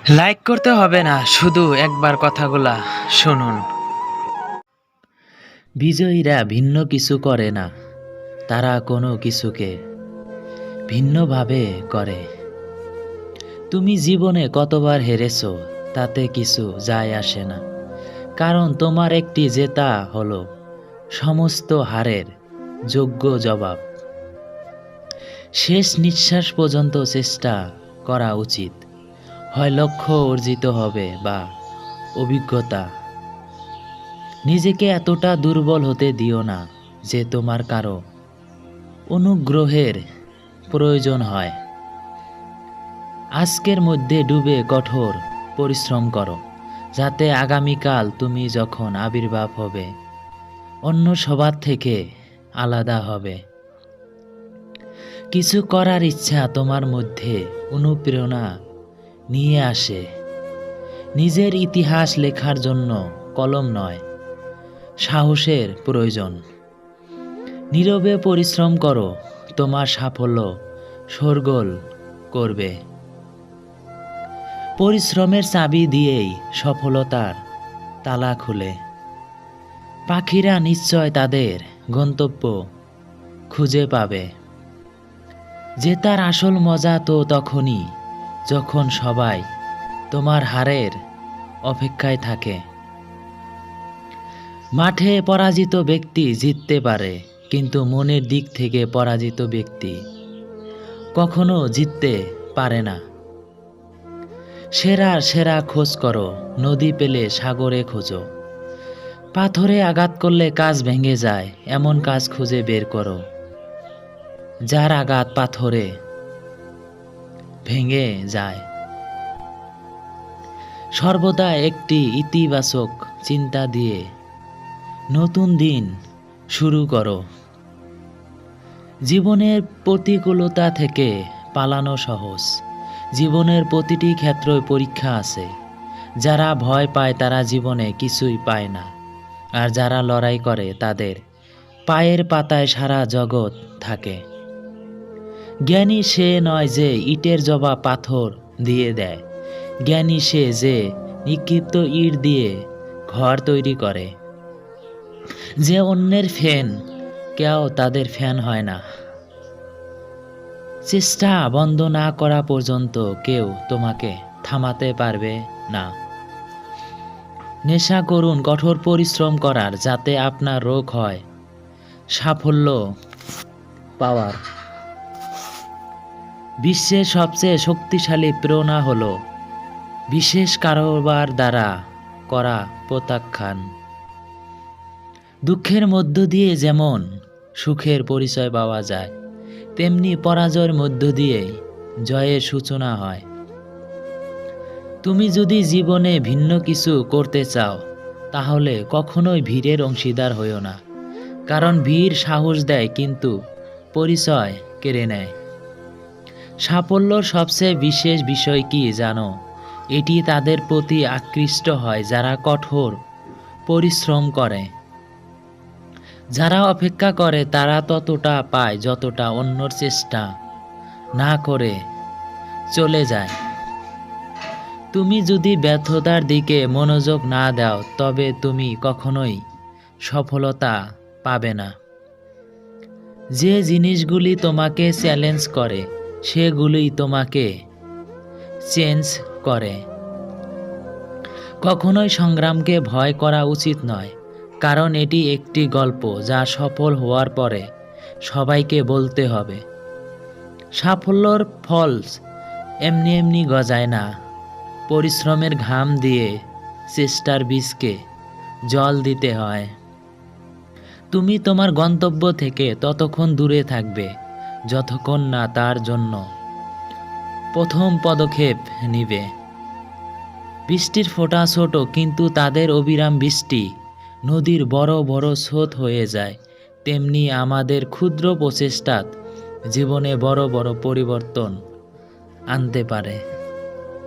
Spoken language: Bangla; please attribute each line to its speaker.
Speaker 1: লাইক করতে হবে না, শুধু একবার কথাগুলা শুনুন। বিজয়ীরা ভিন্ন কিছু করে না, তারা কোনো কিছুকে ভিন্নভাবে করে। তুমি জীবনে কতবার হেরেছো তাতে কিছু যায় আসে না, কারণ তোমার একটি জেতা হলো সমস্ত হারের যোগ্য জবাব। শেষ নিঃশ্বাস পর্যন্ত চেষ্টা করা উচিত, হয় লক্ষ্য অর্জিত হবে বা অভিজ্ঞতা। নিজেকে এতটা দুর্বল হতে দিও না যে তোমার কারো অনুগ্রহের প্রয়োজন হয়। আজকের মধ্যে ডুবে কঠোর পরিশ্রম করো, যাতে আগামীকাল তুমি যখন আবির্ভাব হবে অন্য সবার থেকে আলাদা হবে। কিছু করার ইচ্ছা তোমার মধ্যে অনুপ্রেরণা নিয়ে আসে। নিজের ইতিহাস লেখার জন্য কলম নয়, সাহসের প্রয়োজন। নীরবে পরিশ্রম করো, তোমার সাফল্য শোরগোল করবে। পরিশ্রমের চাবি দিয়েই সফলতার তালা খুলে। পাখিরা নিশ্চয় তাদের গন্তব্য খুঁজে পাবে। জেতার আসল মজা তো তখনই যখন সবাই তোমার হারের অপেক্ষায় থাকে। মাঠে পরাজিত ব্যক্তি জিততে পারে, কিন্তু মনের দিক থেকে পরাজিত ব্যক্তি কখনো জিততে পারে না। সেরা সেরা খোঁজ করো, নদী পেলে সাগরে খোঁজো। পাথরে আঘাত করলে কাজ ভেঙে যায়, এমন কাজ খুঁজে বের করো যার আঘাত পাথরে ভেঙে যায়। সর্বদা একটি ইতিবাচক চিন্তা দিয়ে নতুন দিন শুরু করো। জীবনের প্রতিকূলতা থেকে পালানো সহজ। জীবনের প্রতিটি ক্ষেত্রই পরীক্ষা আছে। যারা ভয় পায় তারা জীবনে কিছুই পায় না, আর যারা লড়াই করে তাদের পায়ের পাতায় সারা জগৎ থাকে। জ্ঞানী সে নয় যে ইটের জবাব পাথর দিয়ে দেয়, জ্ঞানী সে যে নিক্ষিপ্ত ইট দিয়ে ঘর তৈরি করে। যে অন্যের ফ্যান কেউ তাদের ফ্যান হয় না। চেষ্টা বন্ধ না করা পর্যন্ত কেউ তোমাকে থামাতে পারবে না। নেশা করুন কঠোর পরিশ্রম করার, যাতে আপনার রোগ হয় সাফল্য পাওয়ার। বিশ্বের সবচেয়ে শক্তিশালী প্রেরণা হলো বিশেষ কারবার দ্বারা করা প্রত্যাখ্যান। দুঃখের মধ্য দিয়ে যেমন সুখের পরিচয় পাওয়া যায়, তেমনি পরাজয়ের মধ্য দিয়ে জয়ের সূচনা হয়। তুমি যদি জীবনে ভিন্ন কিছু করতে চাও, তাহলে কখনোই ভিড়ের অংশীদার হইও না, কারণ ভিড় সাহস দেয় কিন্তু পরিচয় কেড়ে নেয়। সাফল্যর সবচেয়ে বিশেষ বিষয় কি জানো? এটি তাদের প্রতি আকৃষ্ট হয় যারা কঠোর পরিশ্রম করে। যারা অপেক্ষা করে তারা ততটা পায় যতটা অন্যর চেষ্টা না করে চলে যায়। তুমি যদি ব্যর্থতার দিকে মনোযোগ না দাও, তবে তুমি কখনোই সফলতা পাবে না। যে জিনিসগুলি তোমাকে চ্যালেঞ্জ করে সেগুলি তোমাকে চেঞ্জ করে। কখনোই সংগ্রামকে ভয় করা উচিত নয়, কারণ এটি একটি গল্প যা সফল হওয়ার পরে সবাইকে বলতে হবে। সাফল্যর ফল এমনি এমনি গজায় না, পরিশ্রমের ঘাম দিয়ে চেষ্টার বীজকে জল দিতে হয়। তুমি তোমার গন্তব্য থেকে ততক্ষণ দূরে থাকবে যতক্ষণ না তার জন্য প্রথম পদক্ষেপ নিবে। বৃষ্টির ফোঁটা ছোট, কিন্তু তাদের অবিরাম বৃষ্টি নদীর বড় বড় স্রোত হয়ে যায়। তেমনি আমাদের ক্ষুদ্র প্রচেষ্টা জীবনে বড় বড় পরিবর্তন আনতে পারে।